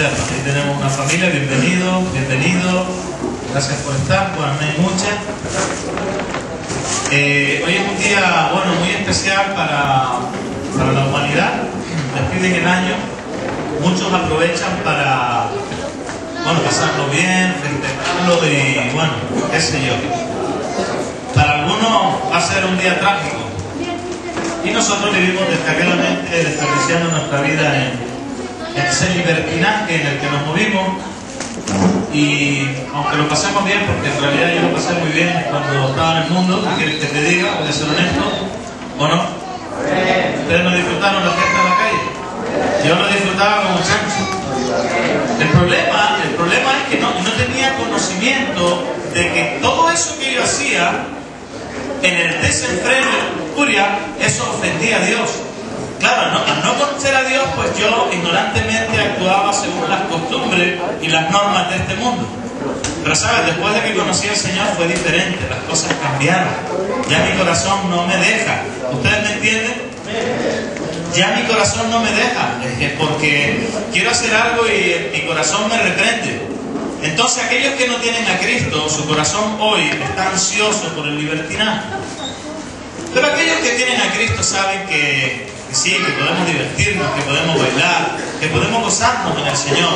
Aquí tenemos una familia, bienvenido, bienvenido. Gracias por estar, bueno, hay muchas. Hoy es un día, bueno, muy especial para la humanidad. Despiden el año. Muchos aprovechan para, bueno, pasarlo bien, festejarlo y, bueno, qué sé yo. Para algunos va a ser un día trágico. Y nosotros vivimos descargadamente desperdiciando nuestra vida en ese libertinaje en el que nos movimos. Y aunque lo pasemos bien, porque en realidad yo lo pasé muy bien cuando estaba en el mundo, ¿qué quieres que te diga? Voy a ser honesto, ¿o no? ¿Ustedes no disfrutaron la fiesta en la calle? Yo lo disfrutaba como chancho. El problema es que no tenía conocimiento de que todo eso que yo hacía en el desenfreno, en la lujuria, eso ofendía a Dios. Claro, al no conocer a Dios, pues yo ignorantemente actuaba según las costumbres y las normas de este mundo. Pero sabes, después de que conocí al Señor fue diferente, las cosas cambiaron. Ya mi corazón no me deja. ¿Ustedes me entienden? Ya mi corazón no me deja, porque quiero hacer algo y mi corazón me reprende. Entonces aquellos que no tienen a Cristo, su corazón hoy está ansioso por el libertinaje. Pero aquellos que tienen a Cristo saben que sí, que podemos divertirnos, que podemos bailar, que podemos gozarnos en el Señor.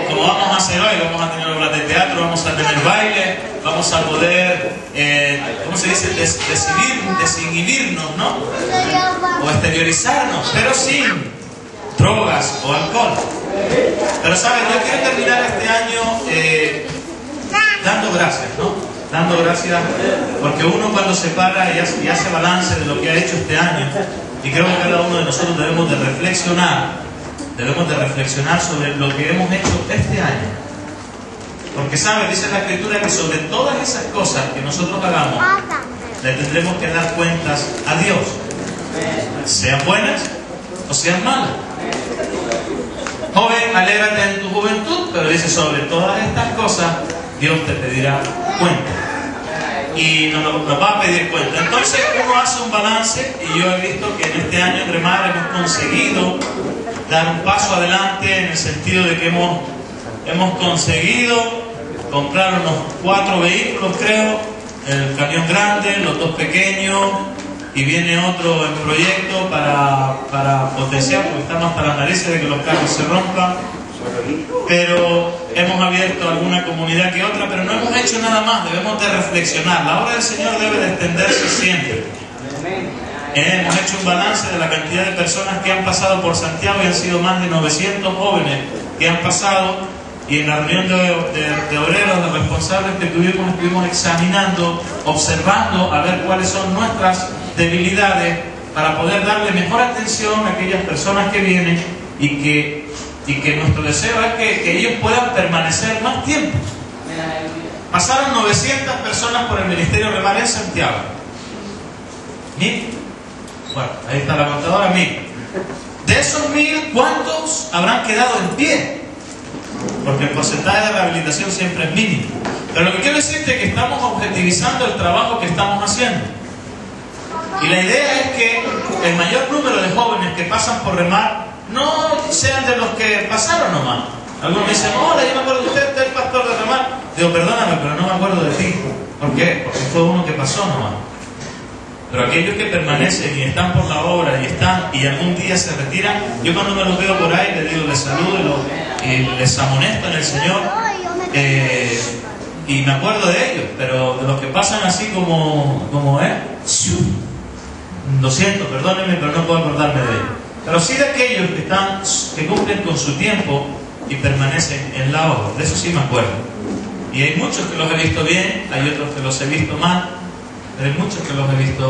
Como vamos a hacer hoy, vamos a tener obras de teatro, vamos a tener baile, vamos a poder, ¿cómo se dice? Desinhibirnos, ¿no? O exteriorizarnos, pero sin drogas o alcohol. Pero sabes, yo quiero terminar este año dando gracias, ¿no? Dando gracias, porque uno cuando se para y hace balance de lo que ha hecho este año, y creo que cada uno de nosotros debemos de reflexionar sobre lo que hemos hecho este año. Porque sabes, dice la Escritura que sobre todas esas cosas que nosotros hagamos, le tendremos que dar cuentas a Dios, sean buenas o sean malas. Joven, alégrate en tu juventud, pero dice sobre todas estas cosas Dios te pedirá cuenta. Y nos va a pedir cuenta. Entonces uno hace un balance, y yo he visto que en este año en Remar hemos conseguido dar un paso adelante en el sentido de que hemos conseguido comprar unos 4 vehículos, creo, el camión grande, los 2 pequeños, y viene otro en proyecto para potenciar, porque estamos hasta las narices de que los carros se rompan. Pero hemos abierto alguna comunidad que otra, pero no hemos hecho nada más. Debemos de reflexionar. La obra del Señor debe de extenderse siempre. Hemos hecho un balance de la cantidad de personas que han pasado por Santiago, y han sido más de 900 jóvenes que han pasado, y en la reunión de obreros, de responsables que tuvimos, estuvimos examinando, observando a ver cuáles son nuestras debilidades para poder darle mejor atención a aquellas personas que vienen, y que nuestro deseo es que ellos puedan permanecer más tiempo. Pasaron 900 personas por el Ministerio Remar en Santiago. 1000. Bueno, ahí está la contadora, 1000. De esos 1000, ¿cuántos habrán quedado en pie? Porque el porcentaje de rehabilitación siempre es mínimo. Pero lo que quiero decirte es que estamos objetivizando el trabajo que estamos haciendo. Y la idea es que el mayor número de jóvenes que pasan por Remar no sean de los que pasaron nomás. Algunos me dicen, hola, yo me acuerdo de usted es el pastor de Remar. Digo, perdóname, pero no me acuerdo de ti. ¿Por qué? Porque fue uno que pasó nomás. Pero aquellos que permanecen y están por la obra y algún día se retiran, yo cuando me los veo por ahí les digo, les saludo y les amonesto en el Señor, y me acuerdo de ellos. Pero de los que pasan así como lo siento, perdónenme, pero no puedo acordarme de ellos. Pero sí de aquellos que cumplen con su tiempo y permanecen en la obra. De eso sí me acuerdo. Y hay muchos que los he visto bien, hay otros que los he visto mal, pero hay muchos que los he visto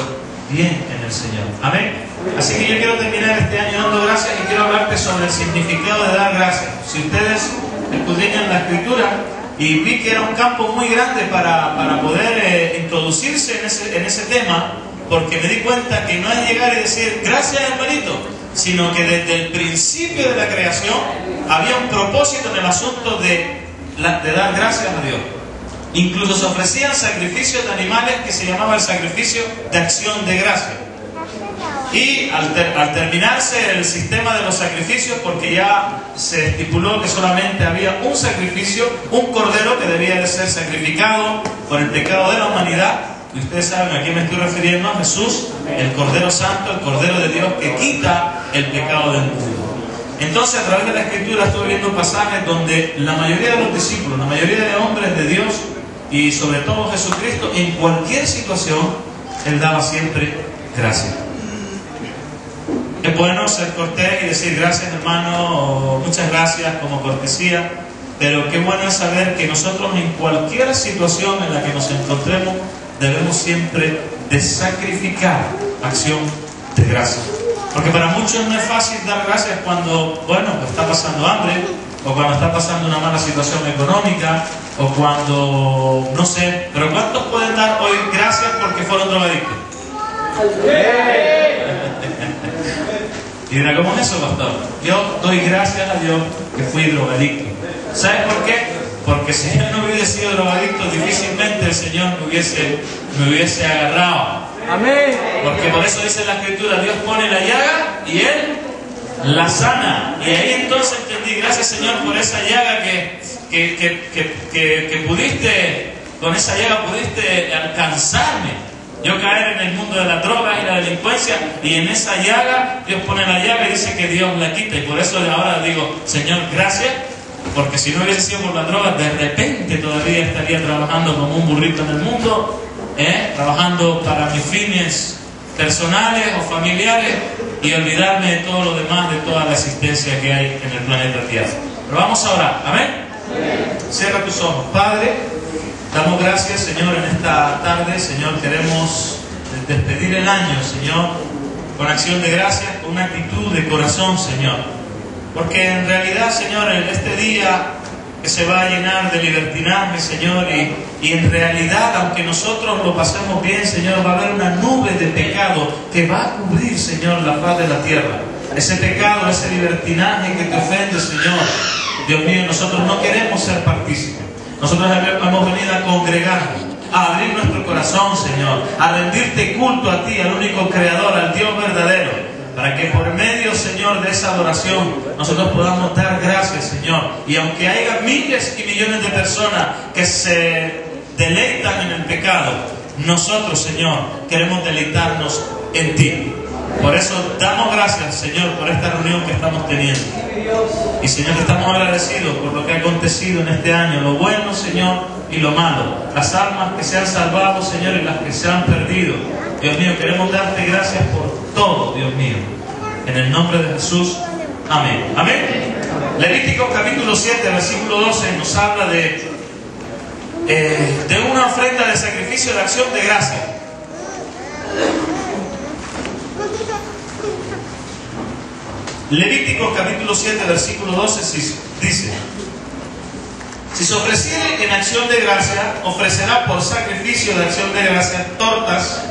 bien en el Señor. Amén. Así que yo quiero terminar este año dando gracias, y quiero hablarte sobre el significado de dar gracias. Si ustedes escudriñan la Escritura, y vi que era un campo muy grande para poder introducirse en ese tema, porque me di cuenta que no es llegar y decir gracias, hermanito, sino que desde el principio de la creación había un propósito en el asunto de dar gracias a Dios. Incluso se ofrecían sacrificios de animales que se llamaba el sacrificio de acción de gracias. Y al terminarse el sistema de los sacrificios, porque ya se estipuló que solamente había un sacrificio, un cordero que debía de ser sacrificado por el pecado de la humanidad, y ustedes saben a quién me estoy refiriendo: a Jesús, el Cordero Santo, el Cordero de Dios que quita el pecado del mundo. Entonces, a través de la Escritura estoy viendo pasajes donde la mayoría de los discípulos, la mayoría de hombres de Dios, y sobre todo Jesucristo, en cualquier situación, Él daba siempre gracias. Es bueno ser cortés y decir gracias, hermano, o muchas gracias como cortesía, pero qué bueno es saber que nosotros en cualquier situación en la que nos encontremos debemos siempre de sacrificar acción de gracias. Porque para muchos no es fácil dar gracias cuando, bueno, está pasando hambre, o cuando está pasando una mala situación económica, o cuando, no sé, pero ¿cuántos pueden dar hoy gracias porque fueron drogadictos? Y dirá, ¿cómo es eso, pastor? Yo doy gracias a Dios que fui drogadicto. ¿Sabes por qué? Porque si yo no hubiese sido drogadicto, difícilmente el Señor me hubiese agarrado. Amén. Porque por eso dice la Escritura: Dios pone la llaga y Él la sana. Y ahí entonces entendí, gracias, Señor, por esa llaga que pudiste, con esa llaga pudiste alcanzarme. Yo caer en el mundo de la droga y la delincuencia, y en esa llaga Dios pone la llaga y dice que Dios la quita. Y por eso ahora digo, Señor, gracias, porque si no hubiese sido por la droga, de repente todavía estaría trabajando como un burrito en el mundo, trabajando para mis fines personales o familiares, y olvidarme de todo lo demás, de toda la existencia que hay en el planeta Tierra. Pero vamos a orar, ¿amén? Cierra tus ojos. Padre, damos gracias, Señor, en esta tarde. Señor, queremos despedir el año, Señor, con acción de gracias, con una actitud de corazón, Señor. Porque en realidad, Señor, en este día que se va a llenar de libertinaje, Señor, y en realidad, aunque nosotros lo pasemos bien, Señor, va a haber una nube de pecado que va a cubrir, Señor, la faz de la tierra. Ese pecado, ese libertinaje que te ofende, Señor, Dios mío, nosotros no queremos ser partícipes. Nosotros hemos venido a congregarnos, a abrir nuestro corazón, Señor, a rendirte culto a ti, al único Creador, al Dios verdadero, para que por medio, Señor, de esa adoración nosotros podamos dar gracias, Señor. Y aunque haya miles y millones de personas que se deleitan en el pecado, nosotros, Señor, queremos deleitarnos en ti. Por eso damos gracias, Señor, por esta reunión que estamos teniendo. Y, Señor, estamos agradecidos por lo que ha acontecido en este año, lo bueno, Señor, y lo malo. Las almas que se han salvado, Señor, y las que se han perdido. Dios mío, queremos darte gracias por todo, Dios mío. En el nombre de Jesús. Amén. Amén. Levíticos capítulo 7, versículo 12 nos habla de una ofrenda de sacrificio de acción de gracias. Levíticos capítulo 7, versículo 12 dice: si se ofreciere en acción de gracia, ofrecerá por sacrificio de acción de gracia tortas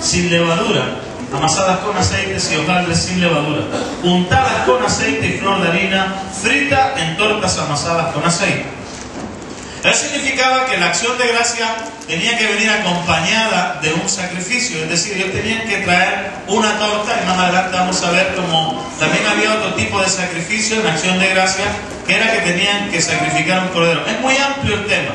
sin levadura, amasadas con aceites y hojaldres sin levadura, untadas con aceite y flor de harina, frita en tortas amasadas con aceite. Eso significaba que la acción de gracia tenía que venir acompañada de un sacrificio, es decir, ellos tenían que traer una torta, y más adelante vamos a ver cómo también había otro tipo de sacrificio en acción de gracia, que era que tenían que sacrificar un cordero. Es muy amplio el tema.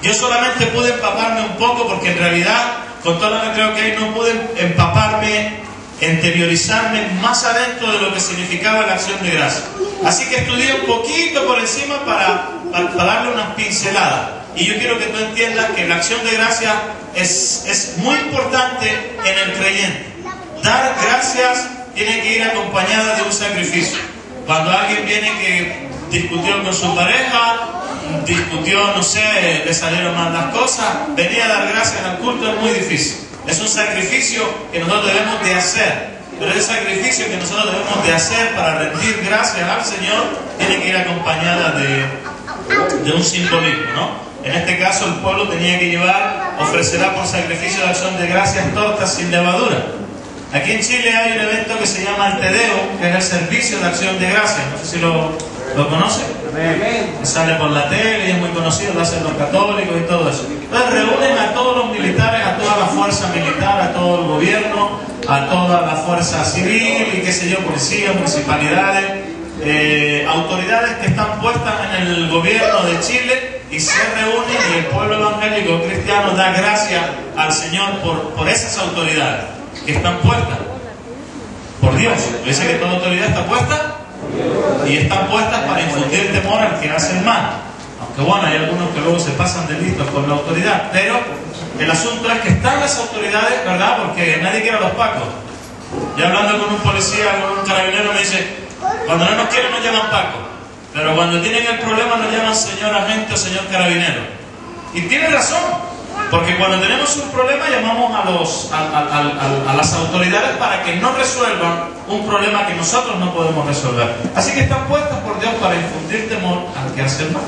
Yo solamente pude empaparme un poco porque en realidad, con todo lo que creo que hay, no pude empaparme, interiorizarme más adentro de lo que significaba la acción de gracia. Así que estudié un poquito por encima para darle unas pinceladas. Y yo quiero que tú entiendas que la acción de gracia es muy importante en el creyente. Dar gracias tiene que ir acompañada de un sacrificio. Cuando alguien viene que discutió con su pareja, discutió, no sé, le salieron mal las cosas, venir a dar gracias al culto es muy difícil. Es un sacrificio que nosotros debemos de hacer. Pero ese sacrificio que nosotros debemos de hacer para rendir gracias al Señor tiene que ir acompañada de un simbolismo, ¿no? En este caso el pueblo tenía que ofrecerá por sacrificio de acción de gracias tortas sin levadura. Aquí en Chile hay un evento que se llama el Te Deum, que es el servicio de acción de gracias. No sé si lo conocen. Amén. Sale por la tele y es muy conocido, lo hacen los católicos y todo eso. Entonces reúnen a todos los militares, a toda la fuerza militar, a todo el gobierno, a toda la fuerza civil y qué sé yo, policías, municipalidades, autoridades que están puestas en el gobierno de Chile, y se reúnen y el pueblo evangélico cristiano da gracias al Señor por esas autoridades que están puestas por Dios. Dice que toda autoridad está puesta y están puestas para infundir temor al que hace el mal. Aunque bueno, hay algunos que luego se pasan de listos con la autoridad, pero el asunto es que están las autoridades, ¿verdad? Porque nadie quiere a los pacos. Yo hablando con un policía, con un carabinero, me dice, cuando no nos quieren nos llaman pacos, pero cuando tienen el problema nos llaman señor agente o señor carabinero. Y tiene razón, porque cuando tenemos un problema llamamos a las autoridades para que nos resuelvan un problema que nosotros no podemos resolver. Así que están puestas por Dios para infundir temor al que hace el mal.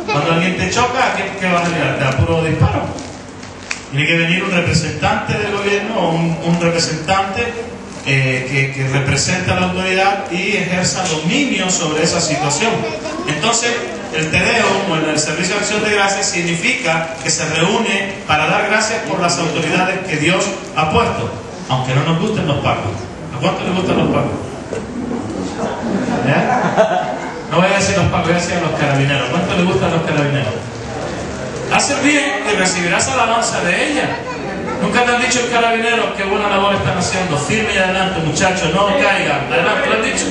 Cuando alguien te choca, ¿qué vas a mirar? ¿Te da puro disparo? Tiene que venir un representante del gobierno o un representante que representa a la autoridad y ejerza dominio sobre esa situación. Entonces, el Tedeum, o el Servicio de Acción de Gracias, significa que se reúne para dar gracias por las autoridades que Dios ha puesto, aunque no nos gusten los pacos. ¿A cuánto les gustan los pacos? No voy a decir los pacos, voy a decir a los carabineros. ¿Cuánto les gustan los carabineros? Haces bien y recibirás alabanza de ella. Nunca te han dicho el carabinero qué buena labor están haciendo. Firme y adelante, muchachos, no caigan. Adelante, ¿lo han dicho?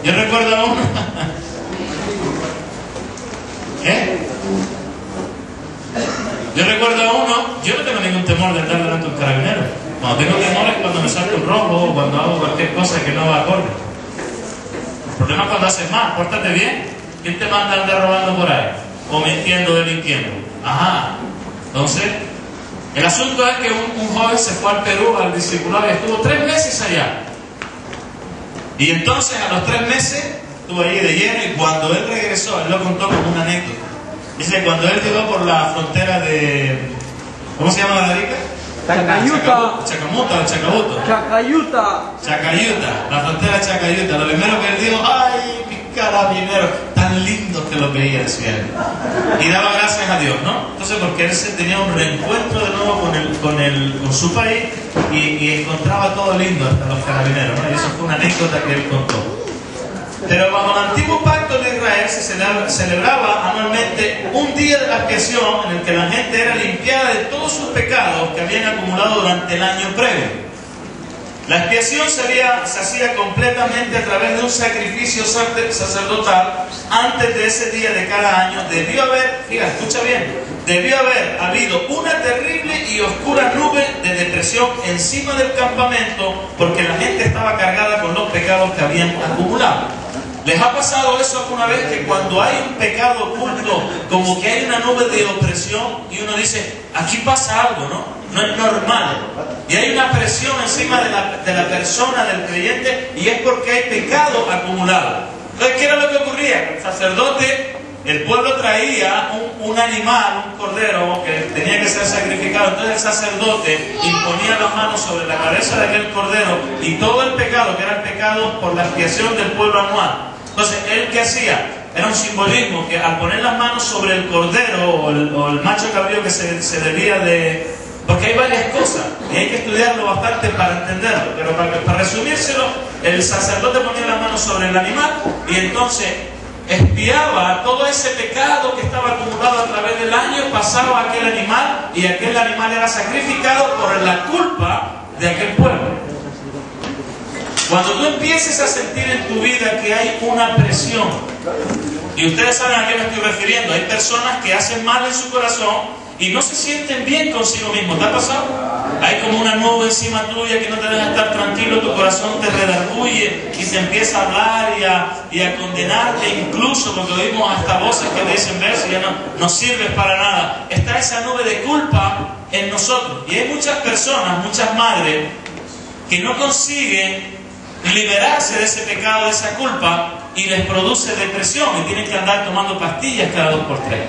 Yo recuerdo a uno. Yo recuerdo a uno. Yo no tengo ningún temor de andar delante de un carabinero. Cuando tengo temor es cuando me salto un rojo o cuando hago cualquier cosa que no va acorde. El problema es cuando haces más. Pórtate bien. ¿Quién te manda a andar robando por ahí? O mintiendo, delinquiendo. Ajá. Entonces, el asunto es que un joven se fue al Perú al discipulado y estuvo 3 meses allá. Y entonces a los 3 meses estuvo allí de lleno, y cuando él regresó, él lo contó como una anécdota. Dice, cuando él llegó por la frontera de... ¿Cómo se llama la rica? Chacayuta. Chacamuta o Chacabuto. Chacayuta. Chacayuta, la frontera de Chacayuta. Lo primero que él dijo, ¡ay, mis carabineros! Tan lindos que lo veía, decía él. Y daba gracias a Dios, ¿no? Entonces, porque él se tenía un reencuentro de nuevo con su país y encontraba todo lindo, hasta los carabineros, ¿no? Y eso fue una anécdota que él contó. Pero bajo el antiguo pacto de Israel se celebraba anualmente un día de la expiación en el que la gente era limpiada de todos sus pecados que habían acumulado durante el año previo. La expiación se hacía completamente a través de un sacrificio sacerdotal. Antes de ese día de cada año debió haber, fíjate, escucha bien, debió haber habido una terrible y oscura nube de depresión encima del campamento, porque la gente estaba cargada con los pecados que habían acumulado. ¿Les ha pasado eso alguna vez, que cuando hay un pecado oculto, como que hay una nube de opresión y uno dice, aquí pasa algo, ¿no? No es normal. Y hay una presión encima de la persona, del creyente, y es porque hay pecado acumulado. Entonces, ¿qué era lo que ocurría? El sacerdote, el pueblo traía un animal, un cordero, que tenía que ser sacrificado. Entonces el sacerdote imponía las manos sobre la cabeza de aquel cordero, y todo el pecado, que era el pecado por la expiación del pueblo anual. Entonces, ¿él qué hacía? Era un simbolismo que al poner las manos sobre el cordero o el macho cabrío que se debía de... Porque hay varias cosas y hay que estudiarlo bastante para entenderlo, pero para resumírselo, el sacerdote ponía las manos sobre el animal y entonces expiaba todo ese pecado que estaba acumulado a través del año, pasaba a aquel animal y aquel animal era sacrificado por la culpa de aquel pueblo. Cuando tú empieces a sentir en tu vida que hay una presión, y ustedes saben a qué me estoy refiriendo, hay personas que hacen mal en su corazón y no se sienten bien consigo mismos. ¿Te ha pasado? Hay como una nube encima tuya que no te deja estar tranquilo, tu corazón te redarguye y te empieza a hablar y a condenarte, incluso porque oímos hasta voces que te dicen, ves, ya no sirves para nada. Está esa nube de culpa en nosotros. Y hay muchas personas, muchas madres, que no consiguen liberarse de ese pecado, de esa culpa, y les produce depresión y tienen que andar tomando pastillas cada 2 por 3.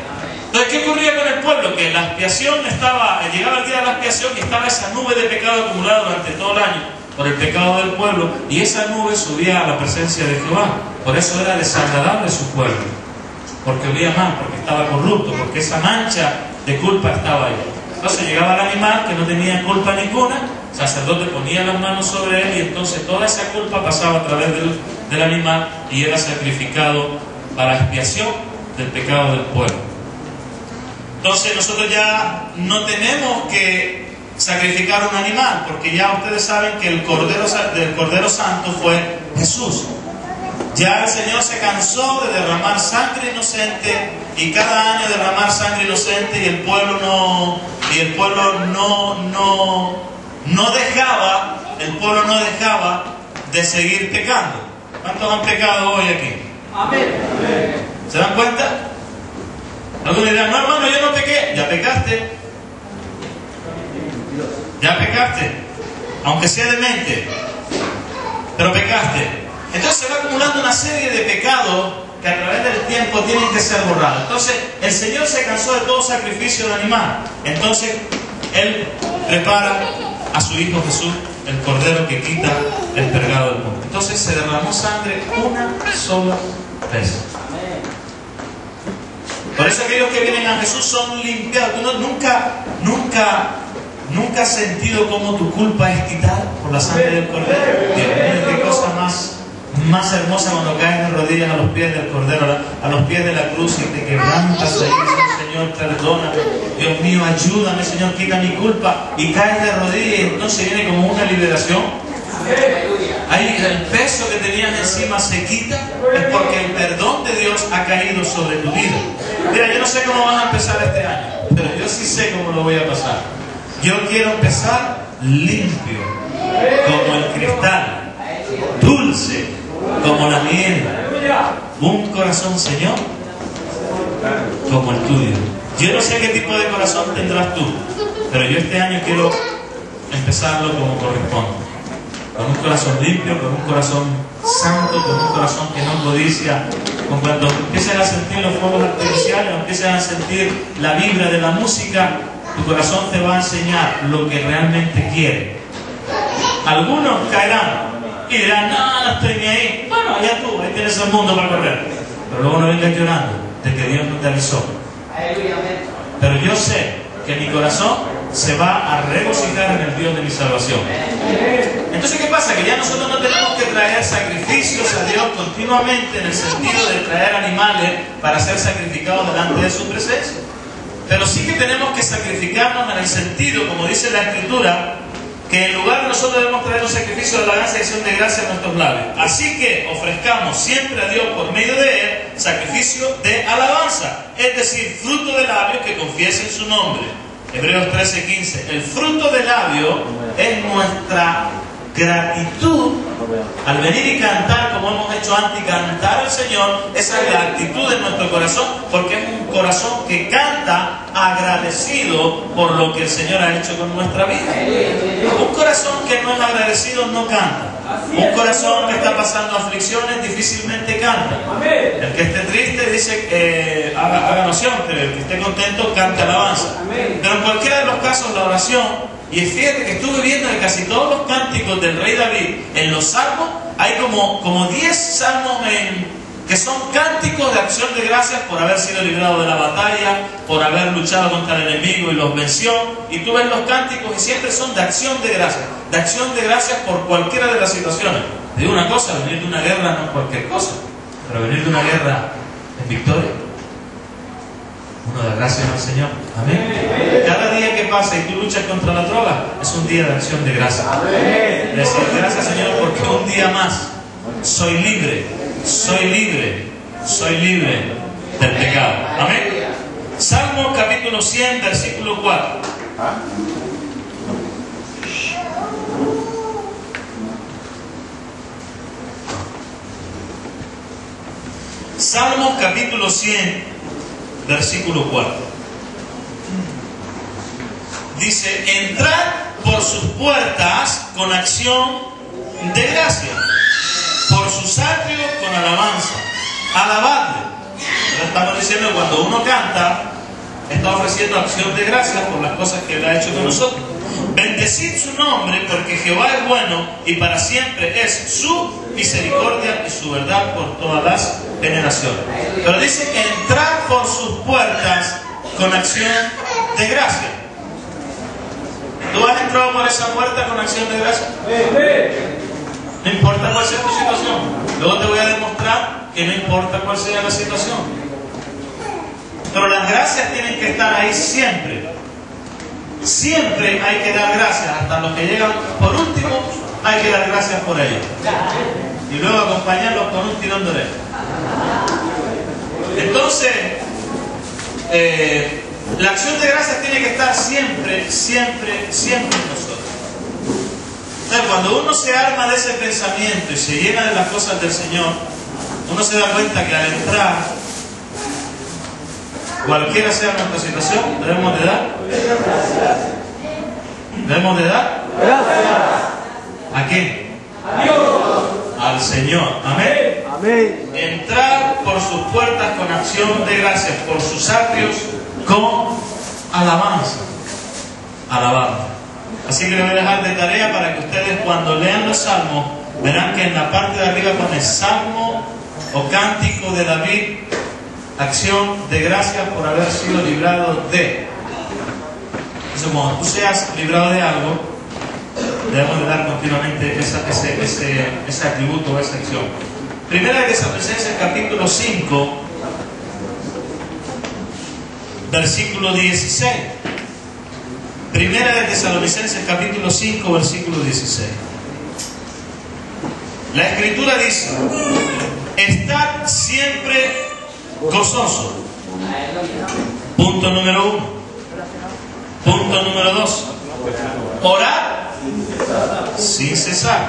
Entonces, ¿qué ocurría con el pueblo? Que la expiación llegaba el día de la expiación y estaba esa nube de pecado acumulada durante todo el año por el pecado del pueblo, y esa nube subía a la presencia de Jehová. Por eso era desagradable su pueblo, porque olía mal, porque estaba corrupto, porque esa mancha de culpa estaba ahí. Entonces llegaba el animal que no tenía culpa ninguna, el sacerdote ponía las manos sobre él y entonces toda esa culpa pasaba a través del animal y era sacrificado para expiación del pecado del pueblo. Entonces nosotros ya no tenemos que sacrificar un animal, porque ya ustedes saben que el Cordero Santo fue Jesús. Ya el Señor se cansó de derramar sangre inocente y cada año derramar sangre inocente y el pueblo no dejaba de seguir pecando. ¿Cuántos han pecado hoy aquí? Amén. ¿Se dan cuenta? Algunos dirán, no hermano, yo no pequé. Ya pecaste. Ya pecaste. Aunque sea de mente. Pero pecaste. Entonces se va acumulando una serie de pecados que a través del tiempo tienen que ser borrados. Entonces el Señor se cansó de todo sacrificio de animal. Entonces Él prepara a su Hijo Jesús, el Cordero que quita el pecado del mundo. Entonces se derramó sangre una sola vez. Por eso aquellos que vienen a Jesús son limpiados. Tú nunca has sentido cómo tu culpa es quitada por la sangre del Cordero. Dios mío, qué cosa más hermosa cuando caes de rodillas a los pies del Cordero, a los pies de la cruz y te quebrantas ahí, Señor, perdona, Dios mío, ayúdame, Señor, quita mi culpa, y caes de rodillas y entonces viene como una liberación. Ahí el peso que tenías encima se quita, es porque el perdón de Dios ha caído sobre tu vida. Mira, yo no sé cómo vas a empezar este año, pero yo sí sé cómo lo voy a pasar. Yo quiero empezar limpio, como el cristal, dulce como la miel, un corazón, Señor, como el tuyo. Yo no sé qué tipo de corazón tendrás tú, pero yo este año quiero empezarlo como corresponde, con un corazón limpio, con un corazón santo, con un corazón que no codicia. Cuando empieces a sentir los fuegos artificiales, empieces a sentir la vibra de la música, tu corazón te va a enseñar lo que realmente quiere. Algunos caerán y dirán, no estoy ni ahí. Bueno, allá tú, ahí tienes el mundo para correr. Pero luego no vengas llorando de que Dios no te avisó. Pero yo sé que mi corazón se va a regocijar en el Dios de mi salvación. Entonces, ¿qué pasa? Que ya nosotros no tenemos que traer sacrificios a Dios continuamente, en el sentido de traer animales para ser sacrificados delante de su presencia. Pero sí que tenemos que sacrificarnos en el sentido, como dice la Escritura, que en lugar de nosotros debemos traer un sacrificio de alabanza y acción de gracia a nuestros labios. Así que ofrezcamos siempre a Dios por medio de Él sacrificio de alabanza, es decir, fruto de labios que confiesen su nombre. Hebreos 13:15. El fruto de labios es nuestra gratitud al venir y cantar como hemos hecho antes, y cantar al Señor. Esa es la actitud de nuestro corazón, porque es un corazón que canta agradecido por lo que el Señor ha hecho con nuestra vida. Un corazón que no es agradecido no canta. Un corazón que está pasando aflicciones difícilmente canta. El que esté triste dice haga oración, pero el que esté contento canta alabanza. Pero en cualquiera de los casos la oración. Y fíjate que estuve viendo que casi todos los cánticos del rey David en los salmos, hay como 10 salmos que son cánticos de acción de gracias por haber sido librado de la batalla, por haber luchado contra el enemigo y los venció. Y tú ves los cánticos y siempre son de acción de gracias por cualquiera de las situaciones. Te digo una cosa, venir de una guerra no es cualquier cosa, pero venir de una guerra es victoria. Uno da gracias al Señor. Amén. Cada día que pasa y tú luchas contra la droga es un día de acción de gracias. Decir gracias, Señor, porque un día más soy libre del pecado. Amén. Salmo capítulo 100, versículo 4. Salmo capítulo 100, versículo 4. Dice: entrad por sus puertas con acción de gracia, por sus atrios con alabanza, alabadle. Estamos diciendo que cuando uno canta, está ofreciendo acción de gracias por las cosas que Él ha hecho con nosotros. Bendecid su nombre, porque Jehová es bueno y para siempre es su misericordia y su verdad por todas las generaciones. Pero dice: entrar por sus puertas con acción de gracia. ¿Tú has entrado por esa puerta con acción de gracia? No importa cuál sea tu situación. Luego te voy a demostrar que no importa cuál sea la situación. Pero las gracias tienen que estar ahí siempre. Siempre hay que dar gracias. Hasta los que llegan por último, hay que dar gracias por ellos. Y luego acompañarlos con un tirón de oreja. Entonces, la acción de gracias tiene que estar siempre, siempre, siempre en nosotros. Entonces, cuando uno se arma de ese pensamiento y se llena de las cosas del Señor, uno se da cuenta que al entrar, cualquiera sea nuestra situación, debemos de dar. ¿Debemos de dar? Gracias. ¿A quién? A Dios. Al Señor. Amén. Amén. Entrar por sus puertas con acción de gracias, por sus atrios con alabanza. Alabanza. Así que le voy a dejar de tarea para que ustedes, cuando lean los salmos, verán que en la parte de arriba pone salmo o cántico de David, acción de gracias por haber sido librado de. Entonces, cuando tú seas librado de algo, debemos de dar continuamente ese atributo o esa acción. Primera de Tesalonicenses capítulo 5, versículo 16. Primera de Tesalonicenses capítulo 5, versículo 16. La Escritura dice: estad siempre gozoso. Punto número 1. Punto número 2. Orad sin cesar.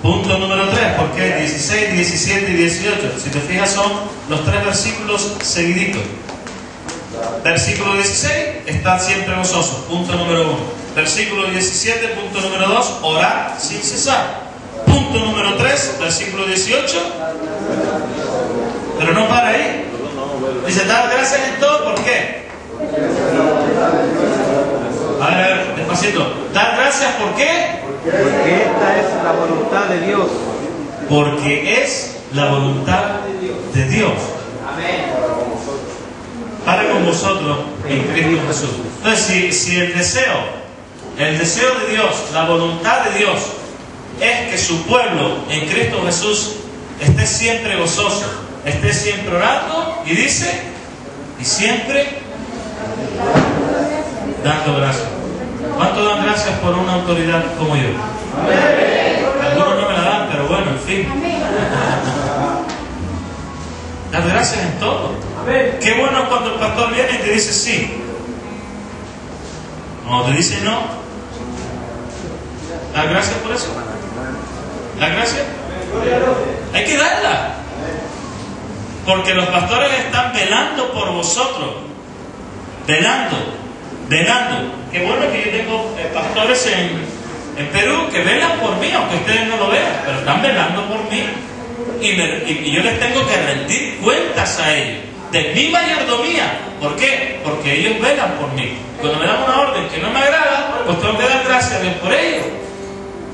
Punto número 3. Porque 16, 17 y 18, si te fijas, son los 3 versículos seguiditos. Versículo 16, estad siempre gozosos. Punto número 1. Versículo 17, punto número 2, orad sin cesar. Punto número 3, versículo 18. Pero no para ahí. Dice, dar gracias en todo. ¿Por qué? A ver, despacito. Dar gracias, ¿por qué? Porque esta es la voluntad de Dios. Porque es la voluntad de Dios. Para con vosotros en Cristo Jesús. Entonces, si el deseo de Dios, la voluntad de Dios, es que su pueblo en Cristo Jesús esté siempre gozoso, esté siempre orando, y dice, y siempre dando gracias. ¿Cuánto dan gracias por una autoridad como yo? Algunos no me la dan, pero bueno, en fin. Dar gracias en todo. Qué bueno cuando el pastor viene y te dice sí. No, te dice no. Dar gracias por eso. Dar gracias. Hay que darla. Porque los pastores están velando por vosotros. Velando. Qué bueno que yo tengo pastores en Perú que velan por mí, aunque ustedes no lo vean, pero están velando por mí. Y yo les tengo que rendir cuentas a ellos de mi mayordomía. ¿Por qué? Porque ellos velan por mí. Cuando me dan una orden que no me agrada, pues tengo que dar gracias a Dios por ello.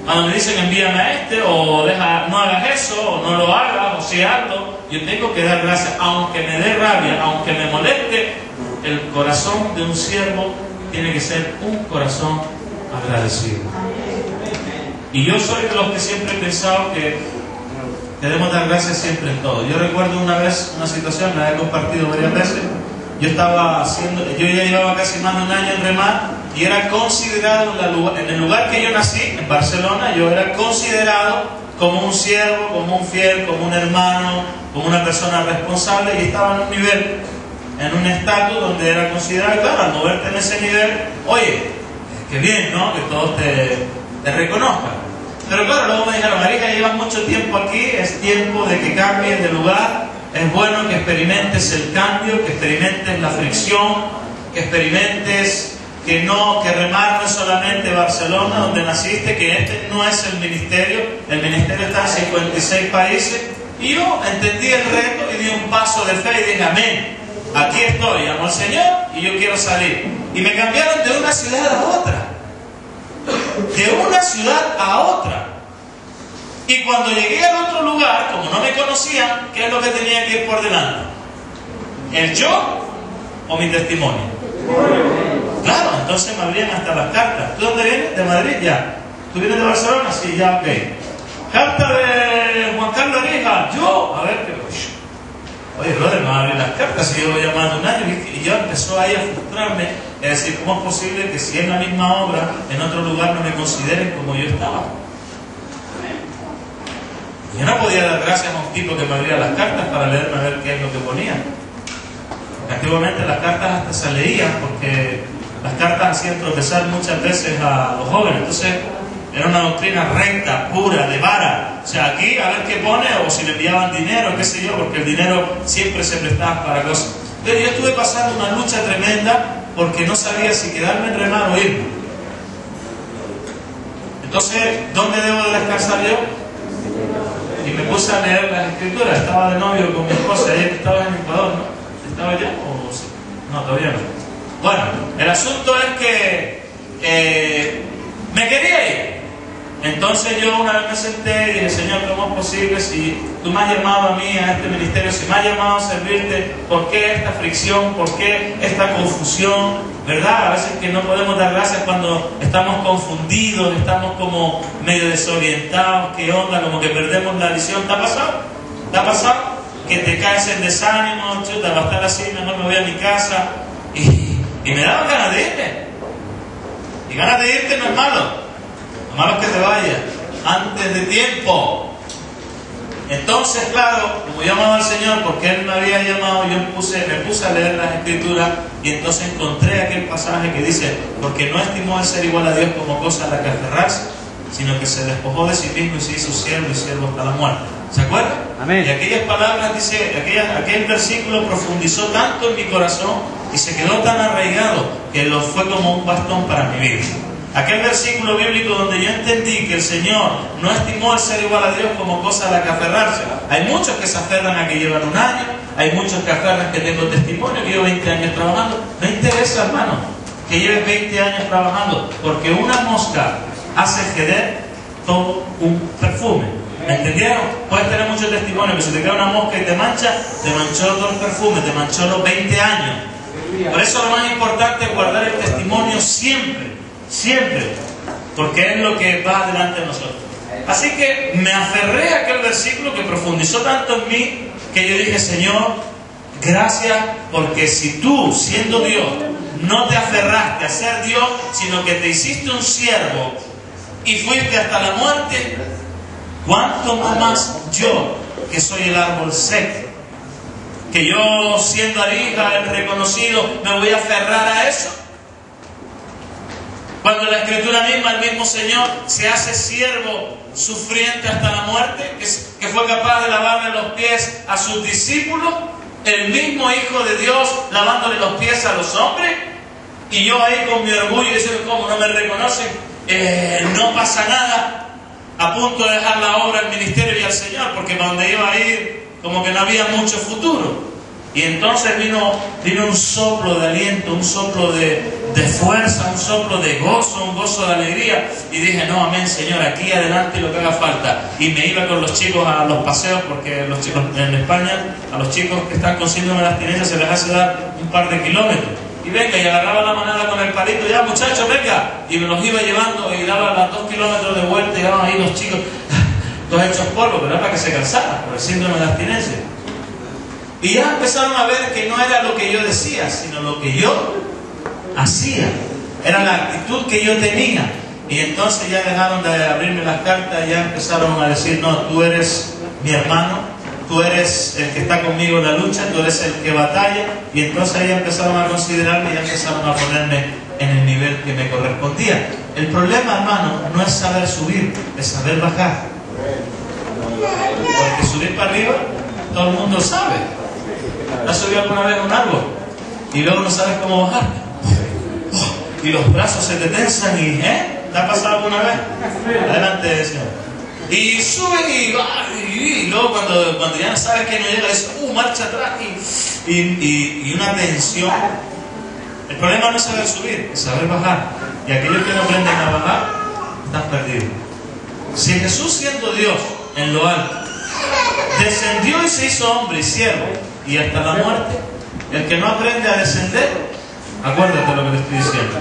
Cuando me dicen envíame a este, o no hagas eso, o no lo hagas, o si hazlo, yo tengo que dar gracias, aunque me dé rabia, aunque me moleste. El corazón de un siervo tiene que ser un corazón agradecido. Y yo soy de los que siempre he pensado que debemos dar gracias siempre en todo. Yo recuerdo una vez una situación, la he compartido varias veces. Yo ya llevaba casi más de un año en remar, y era considerado en el lugar que yo nací, en Barcelona, yo era considerado como un siervo, como un fiel, como un hermano, como una persona responsable, y estaba en un nivel, en un estatus donde era considerado. Y claro, al moverte en ese nivel, oye, qué bien, ¿no? Que todos te reconozcan. Pero claro, luego me dijeron, Marija, llevas mucho tiempo aquí, es tiempo de que cambies de lugar, es bueno que experimentes el cambio, que experimentes la fricción, que experimentes que remar no es solamente Barcelona, donde naciste, que este no es el ministerio está en 56 países. Y yo entendí el reto y di un paso de fe y dije, amén, aquí estoy, amo al Señor y yo quiero salir. Y me cambiaron de una ciudad a otra. De una ciudad a otra. Y cuando llegué al otro lugar, como no me conocían, ¿qué es lo que tenía que ir por delante? ¿El yo o mi testimonio? Claro, entonces me abrían hasta las cartas. ¿Tú dónde vienes? ¿De Madrid? Ya. ¿Tú vienes de Barcelona? Sí, ya, ok. Carta de Juan Carlos Arija. Yo, a ver, oye, brother, no abrí las cartas, y yo voy llamando un año, y yo empezó ahí a frustrarme, es decir, ¿cómo es posible que si es la misma obra, en otro lugar no me consideren como yo estaba? Yo no podía dar gracias a un tipo que me abría las cartas para leerme a ver qué es lo que ponía. Porque antiguamente las cartas hasta se leían, porque las cartas hacían tropezar muchas veces a los jóvenes. Entonces era una doctrina recta, pura, de vara. O sea, aquí a ver qué pone, o si le enviaban dinero, qué sé yo, porque el dinero siempre se prestaba para cosas. Entonces yo estuve pasando una lucha tremenda porque no sabía si quedarme en remar o irme. Entonces, ¿dónde debo de descansar yo? Y me puse a leer las escrituras. Estaba de novio con mi esposa, ayer estabas en Ecuador, ¿no? ¿Estaba allá o sí? No, todavía no. Bueno, el asunto es que me quería ir. Entonces yo una vez me senté y dije, Señor, ¿cómo es posible si tú me has llamado a mí, a este ministerio, si me has llamado a servirte, ¿por qué esta fricción? ¿Por qué esta confusión? ¿Verdad? A veces que no podemos dar gracias cuando estamos confundidos, estamos como medio desorientados, ¿qué onda? Como que perdemos la visión. ¿Te ha pasado? ¿Te ha pasado? Que te caes en desánimo, chuta, va a estar así, mejor me voy a mi casa. Y me daban ganas de irme. Y ganas de irte no es malo. Lo malo es que te vayas antes de tiempo. Entonces, claro, como yo amaba al Señor, porque Él me había llamado, yo me puse a leer las Escrituras, y entonces encontré aquel pasaje que dice: porque no estimó el ser igual a Dios como cosa a la que aferrarse, sino que se despojó de sí mismo y se hizo siervo y siervo hasta la muerte. ¿Se acuerdan? Amén. Y aquellas palabras, dice, aquel versículo profundizó tanto en mi corazón y se quedó tan arraigado que lo fue como un bastón para mi vida. Aquel versículo bíblico donde yo entendí que el Señor no estimó el ser igual a Dios como cosa a la que aferrarse. Hay muchos que se aferran a que llevan un año, hay muchos que aferran que tengo testimonio, que llevo 20 años trabajando. No interesa, hermano, que lleves 20 años trabajando, porque una mosca hace ceder todo un perfume. ¿Me entendieron? Puedes tener mucho testimonio, pero si te queda una mosca y te mancha, te manchó todo el perfume, te manchó los 20 años. Por eso lo más importante es guardar el testimonio siempre. Siempre, porque es lo que va delante de nosotros. Así que me aferré a aquel versículo que profundizó tanto en mí, que yo dije: Señor, gracias, porque si tú, siendo Dios, no te aferraste a ser Dios, sino que te hiciste un siervo y fuiste hasta la muerte, ¿cuánto más yo, que soy el árbol seco, que yo, siendo Arija, el reconocido, me voy a aferrar a eso? Cuando la Escritura misma, el mismo Señor se hace siervo sufriente hasta la muerte, que fue capaz de lavarle los pies a sus discípulos, el mismo Hijo de Dios lavándole los pies a los hombres, y yo ahí con mi orgullo diciendo: ¿cómo no me reconocen? No pasa nada, a punto de dejar la obra, el ministerio y al Señor, porque para donde iba a ir como que no había mucho futuro. Y entonces vino un soplo de aliento, un soplo de fuerza, un soplo de gozo, un gozo de alegría. Y dije: no, amén, Señor, aquí adelante lo que haga falta. Y me iba con los chicos a los paseos, porque los chicos en España, a los chicos que están con síndrome de abstinencia se les hace dar un par de kilómetros. Y venga, y agarraba la manada con el palito: ya muchachos, venga. Y me los iba llevando y daba los 2 kilómetros de vuelta, y iban ahí los chicos, todos hechos polvo, pero era para que se cansaran por el síndrome de abstinencia. Y ya empezaron a ver que no era lo que yo decía, sino lo que yo hacía. Era la actitud que yo tenía. Y entonces ya dejaron de abrirme las cartas, ya empezaron a decir: no, tú eres mi hermano, tú eres el que está conmigo en la lucha, tú eres el que batalla. Y entonces ya empezaron a considerarme y ya empezaron a ponerme en el nivel que me correspondía. El problema, hermano, no es saber subir, es saber bajar. Porque subir para arriba, todo el mundo sabe. ¿Has subido alguna vez a un árbol y luego no sabes cómo bajar? Y los brazos se te tensan y ¿te ha pasado alguna vez? Adelante, Señor. Y suben y luego cuando ya no sabes que no llega, es marcha atrás y una tensión. El problema no es saber subir, es saber bajar. Y aquellos que no aprenden a bajar están perdidos. Si Jesús, siendo Dios en lo alto, descendió y se hizo hombre y siervo y hasta la muerte, el que no aprende a descender Acuérdate lo que te estoy diciendo.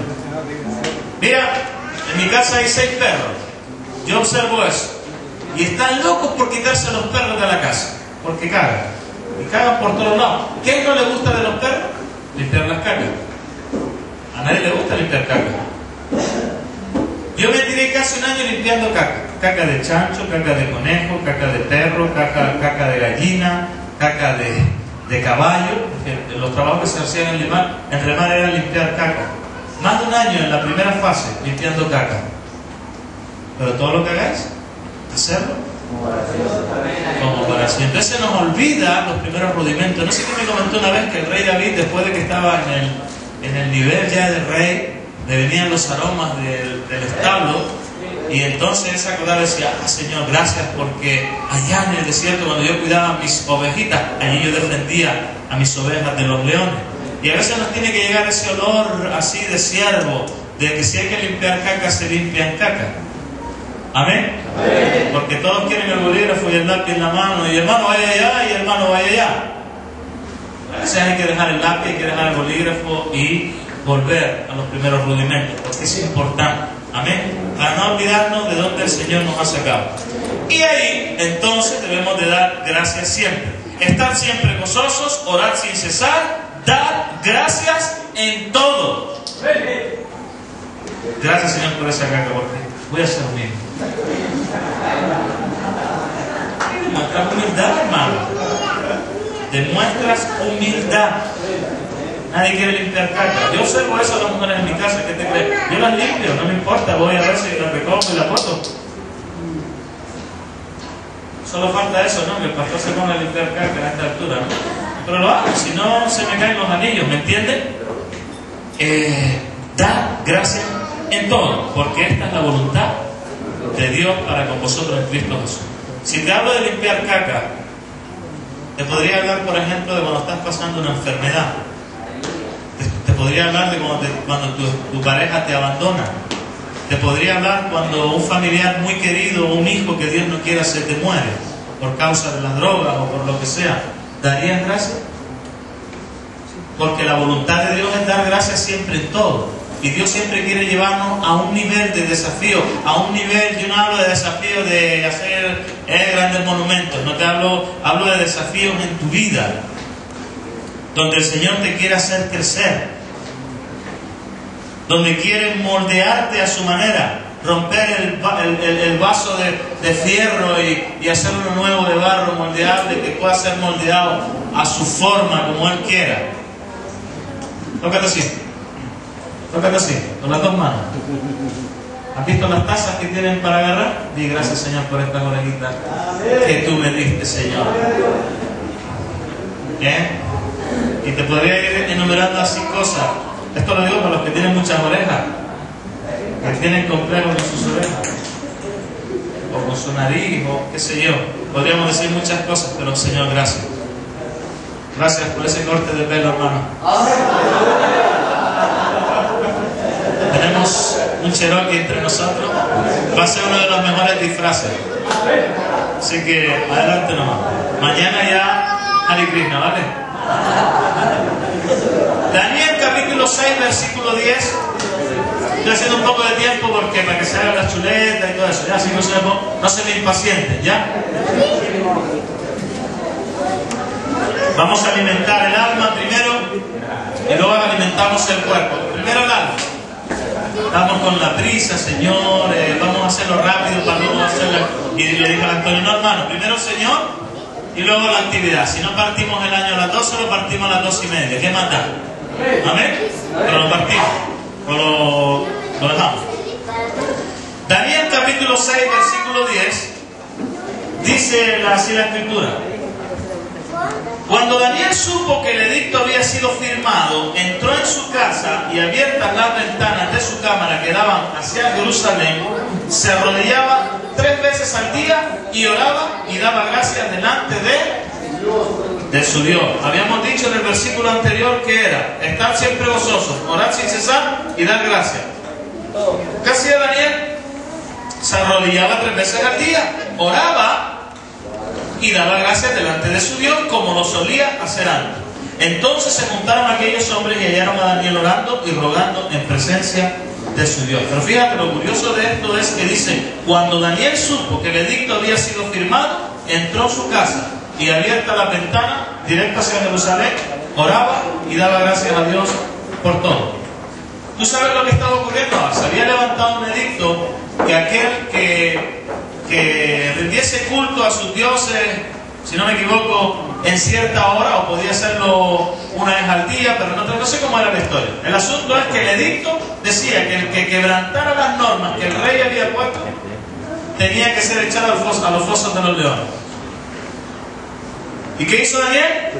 Mira, en mi casa hay 6 perros. Yo observo eso. Y están locos por quitarse los perros de la casa. Porque cagan. Y cagan por todos lados. ¿Qué no le gusta de los perros? Limpiar las cacas. A nadie le gusta limpiar caca. Yo me tiré casi un año limpiando caca. Caca de chancho, caca de conejo, caca de perro, caca de gallina, caca de caballo. Los trabajos que se hacían en remar era limpiar caca. Más de un año en la primera fase limpiando caca. Pero todo lo que hagáis, hacerlo como oración. Entonces se nos olvida los primeros rudimentos. No sé qué me comentó una vez que el rey David, después de que estaba en el nivel ya de rey, le venían los aromas del establo, y entonces él se acordaba y decía: Señor, gracias, porque allá en el desierto, cuando yo cuidaba a mis ovejitas, allí yo defendía a mis ovejas de los leones. Y a veces nos tiene que llegar ese olor así de siervo, de que si hay que limpiar caca, se limpia en caca. ¿Amén? Amén. Porque todos quieren el bolígrafo y el lápiz en la mano, y hermano vaya allá, y hermano vaya allá. A veces hay que dejar el lápiz, hay que dejar el bolígrafo y volver a los primeros rudimentos, porque es importante. Amén. Para no olvidarnos de dónde el Señor nos ha sacado. Y ahí entonces debemos de dar gracias siempre. Estar siempre gozosos, orar sin cesar, dar gracias en todo. Gracias, Señor, por esa caca, porque voy a ser humilde. Muestras humildad, hermano. Demuestras humildad. Nadie quiere limpiar caca. Yo observo eso a las mujeres en mi casa. ¿Qué te crees? Yo las limpio, no me importa. Voy a ver si las recojo y las boto. Solo falta eso, ¿no? Que el pastor se ponga a limpiar caca a esta altura, ¿no? Pero lo hago, si no se me caen los anillos, ¿me entienden? Da gracias en todo, porque esta es la voluntad de Dios para con vosotros en Cristo Jesús. Si te hablo de limpiar caca, te podría hablar, por ejemplo, de cuando estás pasando una enfermedad. Te podría hablar de cuando tu pareja te abandona. Te podría hablar cuando un familiar muy querido o un hijo que Dios no quiera se te muere por causa de las drogas o por lo que sea. ¿Darías gracias? Porque la voluntad de Dios es dar gracias siempre en todo. Y Dios siempre quiere llevarnos a un nivel de desafío, a un nivel, yo no hablo de desafío de hacer grandes monumentos, no te hablo de desafíos en tu vida, donde el Señor te quiere hacer crecer, donde quiere moldearte a su manera, romper el vaso de fierro y hacer uno nuevo de barro moldeable que pueda ser moldeado a su forma como Él quiera. Tócate así. Tócate así, con las dos manos. ¿Has visto las tazas que tienen para agarrar? Di gracias, Señor, por estas orejitas que tú me diste, Señor. ¿Bien? Y te podría ir enumerando así cosas. Esto lo digo para los que tienen muchas orejas, que tienen complejo con sus orejas, o con su nariz, o qué sé yo. Podríamos decir muchas cosas, pero Señor, gracias. Gracias por ese corte de pelo, hermano. Tenemos un Cherokee entre nosotros. Va a ser uno de los mejores disfraces. Así que adelante nomás. Mañana ya Hare Krishna, ¿vale? Daniel capítulo 6, versículo 10. Estoy haciendo un poco de tiempo porque para que se haga la chuleta y todo eso. Ya, así no se me impacienten, ¿ya? Vamos a alimentar el alma primero y luego alimentamos el cuerpo. Primero el alma. Estamos con la prisa, Señor, vamos a hacerlo rápido para luego hacerlo. Y le dije a Antonio: no, hermano, primero el Señor y luego la actividad. Si no partimos el año a las 12, lo partimos a las 2:30. ¿Qué más da? ¿Amén? Pero lo partimos, o lo dejamos. Daniel capítulo 6, versículo 10, dice así la escritura: cuando Daniel supo que el edicto había sido firmado, entró en su casa y, abiertas las ventanas de su cámara que daban hacia Jerusalén, se arrodillaba 3 veces al día y oraba y daba gracias delante de su Dios. Habíamos dicho en el versículo anterior que era estar siempre gozosos, orar sin cesar y dar gracias. ¿Qué hacía Daniel? Se arrodillaba 3 veces al día, oraba y daba gracias delante de su Dios, como lo solía hacer antes. Entonces se juntaron aquellos hombres y hallaron a Daniel orando y rogando en presencia de su Dios. Pero fíjate, lo curioso de esto es que dice, cuando Daniel supo que el edicto había sido firmado, entró a su casa y abierta la ventana, directo hacia Jerusalén, oraba y daba gracias a Dios por todo. ¿Tú sabes lo que estaba ocurriendo? Se había levantado un edicto que aquel que rindiese culto a sus dioses, si no me equivoco, en cierta hora, o podía hacerlo una vez al día, pero no sé cómo era la historia. El asunto es que el edicto decía que el que quebrantara las normas que el rey había puesto tenía que ser echado a los fosos de los leones. ¿Y qué hizo Daniel?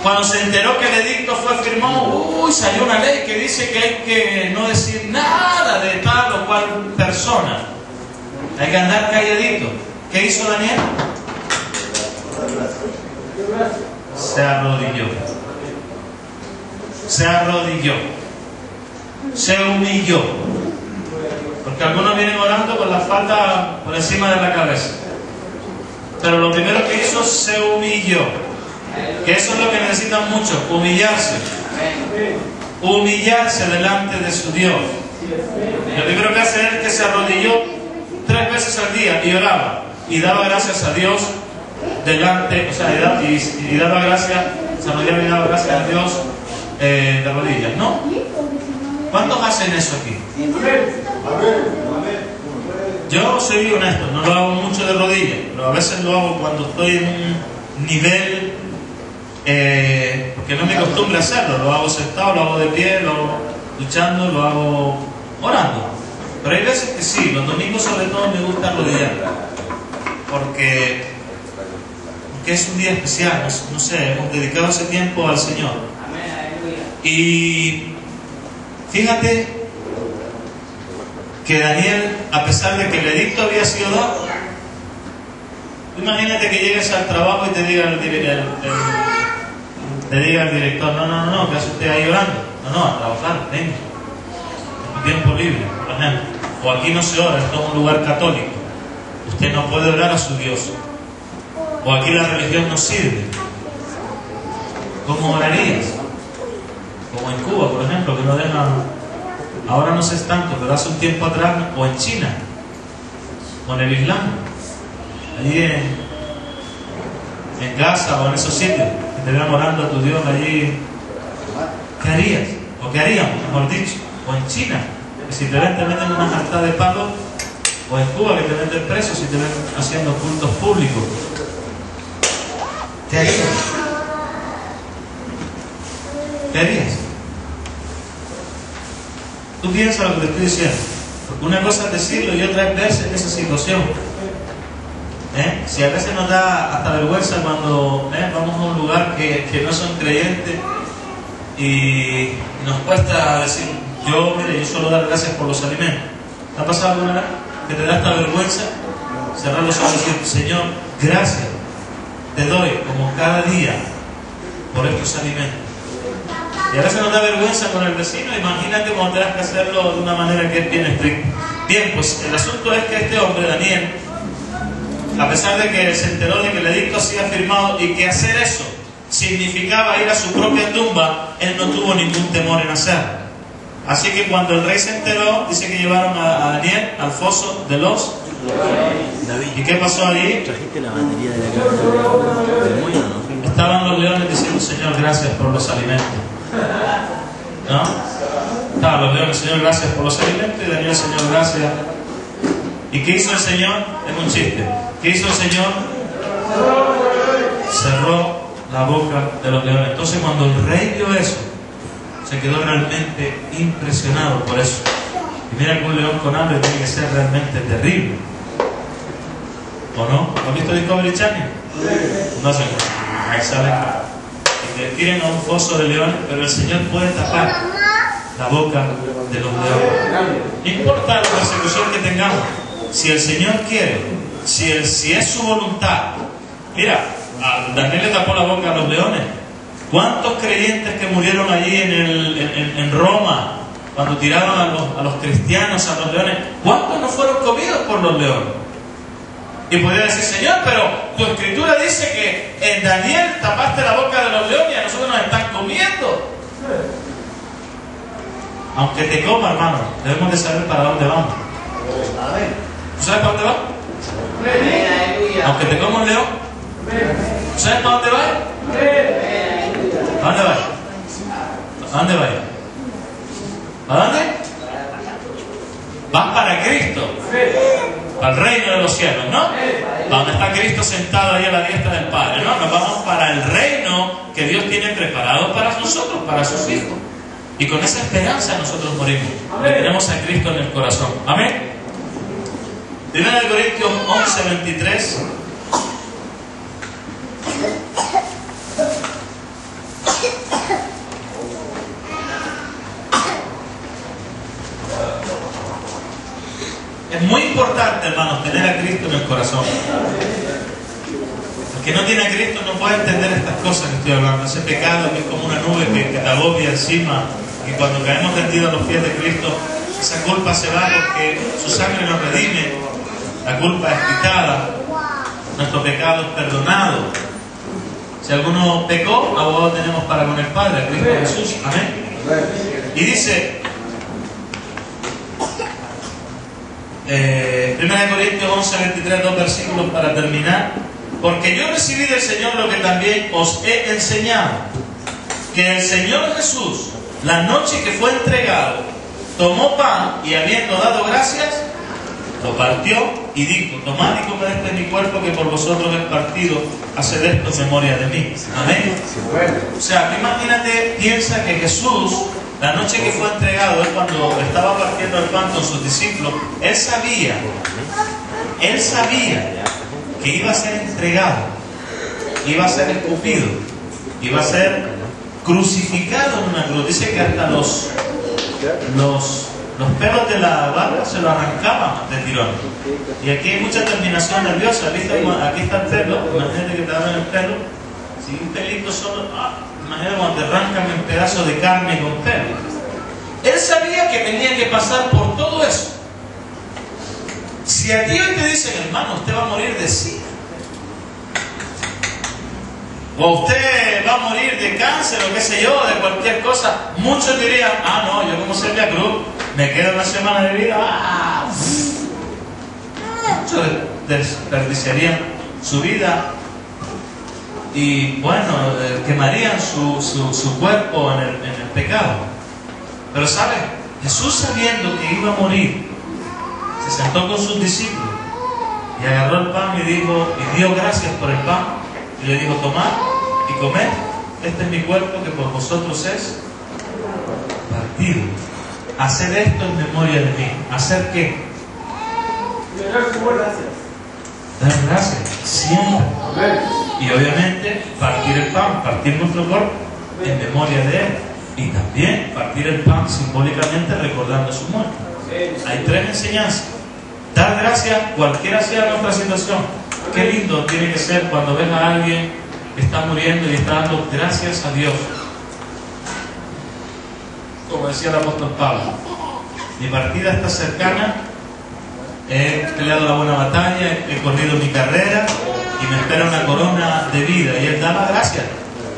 Cuando se enteró que el edicto fue firmado, salió una ley que dice que hay que no decir nada de tal o cual persona. Hay que andar calladito. ¿Qué hizo Daniel? Se arrodilló. Se arrodilló. Se humilló. Porque algunos vienen orando con la falda por encima de la cabeza. Pero lo primero que hizo, se humilló. Que eso es lo que necesitan muchos, humillarse. Humillarse delante de su Dios. Lo primero que hace es que se arrodilló 3 veces al día y oraba. Y daba gracias a Dios delante, o sea, y daba gracias, se arrodillaba y daba gracias a Dios de rodillas, ¿no? ¿Cuántos hacen eso aquí? Yo soy honesto, no lo hago mucho de rodillas, pero a veces lo hago cuando estoy en un nivel porque no me acostumbro a hacerlo. Lo hago sentado, lo hago de pie, lo hago luchando, lo hago orando. Pero hay veces que sí, los domingos sobre todo me gusta arrodillar, porque es un día especial, no sé, hemos dedicado ese tiempo al Señor. Y fíjate que Daniel, a pesar de que el edicto había sido dado, imagínate que llegues al trabajo y te diga el director, no, ¿qué hace usted ahí orando? No, a trabajar, venga. Tiempo libre, por ejemplo. O aquí no se ora, esto es un lugar católico. Usted no puede orar a su Dios. O aquí la religión no sirve. ¿Cómo orarías? Como en Cuba, por ejemplo, que no dejan, ahora no sé tanto, pero hace un tiempo atrás, o en China, o en el Islam, allí en Gaza o en esos sitios, que te vean orando a tu Dios allí. ¿Qué harías? ¿O qué haríamos, mejor dicho? O en China, que si te ven te meten una jarta de palo, o en Cuba que te meten preso si te ven haciendo cultos públicos. ¿Qué harías? ¿Qué harías? Tú piensas lo que te estoy diciendo. Porque una cosa es decirlo y otra es verse en esa situación. Si a veces nos da hasta vergüenza cuando vamos a un lugar que no son creyentes y nos cuesta decir, yo suelo dar gracias por los alimentos. ¿Te ha pasado alguna vez que te da esta vergüenza? Cerrar los ojos y decir, Señor, gracias, te doy como cada día por estos alimentos. Y a veces nos da vergüenza con el vecino, imagínate cuando tengas que hacerlo de una manera que es bien estricta. Bien, pues el asunto es que este hombre, Daniel, a pesar de que se enteró de que el edicto hacía firmado y que hacer eso significaba ir a su propia tumba, él no tuvo ningún temor en hacerlo. Así que cuando el rey se enteró, dice que llevaron a Daniel al foso de los... ¿Y qué pasó allí? ¿Trajiste la batería de la cámara? Estaban los leones diciendo, Señor, gracias por los alimentos. ¿No? Estaban los leones, Señor, gracias por los alimentos, y Daniel, Señor, gracias. ¿Y qué hizo el Señor? Es un chiste. ¿Qué hizo el Señor? Cerró la boca de los leones. Entonces cuando el rey vio eso, se quedó realmente impresionado por eso. Y mira que un león con hambre tiene que ser realmente terrible. ¿O no? ¿Has visto Discovery Channel? No sé. Ahí sale y te tiren a un foso de leones, pero el Señor puede tapar la boca de los leones. No importa la persecución que tengamos, si el Señor quiere, si es su voluntad. Mira, a Daniel le tapó la boca a los leones. ¿Cuántos creyentes que murieron allí en Roma, cuando tiraron a los cristianos, a los leones, cuántos no fueron comidos por los leones? Y podría decir, Señor, pero tu escritura dice que en Daniel tapaste la boca de los leones y a nosotros nos están comiendo. Aunque te coma, hermano, debemos de saber para dónde vamos. ¿Tú sabes para dónde vas? Aunque te coma un león, ¿tú sabes para dónde vas? ¿Para dónde vas? ¿Para dónde vas? ¿Para dónde? Vas para Cristo, para el reino de los cielos, ¿no? Para donde está Cristo sentado ahí a la diestra del Padre, ¿no? Nos vamos para el reino que Dios tiene preparado para nosotros, para sus hijos. Y con esa esperanza nosotros morimos. Le tenemos a Cristo en el corazón. Amén. 1 Corintios 11:23. Es muy importante, hermanos, tener a Cristo en el corazón. El que no tiene a Cristo no puede entender estas cosas que estoy hablando. Ese pecado que es como una nube que te agobia encima. Y cuando caemos tendidos a los pies de Cristo, esa culpa se va porque su sangre nos redime. La culpa es quitada. Nuestro pecado es perdonado. Si alguno pecó, abogado tenemos para con el Padre, a Cristo Jesús. Amén. Y dice 1 Corintios 11:23, 2 versículos para terminar. Porque yo recibí del Señor lo que también os he enseñado, que el Señor Jesús, la noche que fue entregado, tomó pan y habiendo dado gracias, lo partió y dijo: tomad y comed, este es mi cuerpo que por vosotros es partido, haced esto en memoria de mí. Amén. O sea, imagínate, piensa que Jesús, la noche que fue entregado, es cuando estaba partiendo el pan con sus discípulos, Él sabía que iba a ser entregado, iba a ser escupido, iba a ser crucificado en una cruz. Dice que hasta los pelos de la barba se lo arrancaban de tirón. Y aquí hay mucha terminación nerviosa. ¿Viste? Aquí está el pelo, imagínate que te dan el pelo. Si un pelito solo, imagínate cuando te arrancan un pedazo de carne con pelo. Él sabía que tenía que pasar por todo eso. Si a ti hoy te dicen, hermano, usted va a morir de SIDA, o usted va a morir de cáncer, o qué sé yo, de cualquier cosa, muchos dirían: ah, no, yo como Celia Cruz, me queda una semana de vida. Muchos desperdiciarían su vida y, bueno, quemarían su cuerpo en el pecado. Pero, ¿sabe? Jesús, sabiendo que iba a morir, se sentó con sus discípulos y agarró el pan y dijo, y dio gracias por el pan, y le dijo: tomad y comed, este es mi cuerpo que por vosotros es partido. Haced esto en memoria de mí. ¿Hacer qué? Dar gracias siempre. Y obviamente partir el pan, partir nuestro cuerpo en memoria de Él. Y también partir el pan simbólicamente recordando su muerte. Hay tres enseñanzas. Dar gracias cualquiera sea nuestra situación. Qué lindo tiene que ser cuando ves a alguien que está muriendo y está dando gracias a Dios. Como decía el apóstol Pablo: mi partida está cercana, he peleado la buena batalla, he corrido mi carrera y me espera una corona de vida. Y él daba gracias.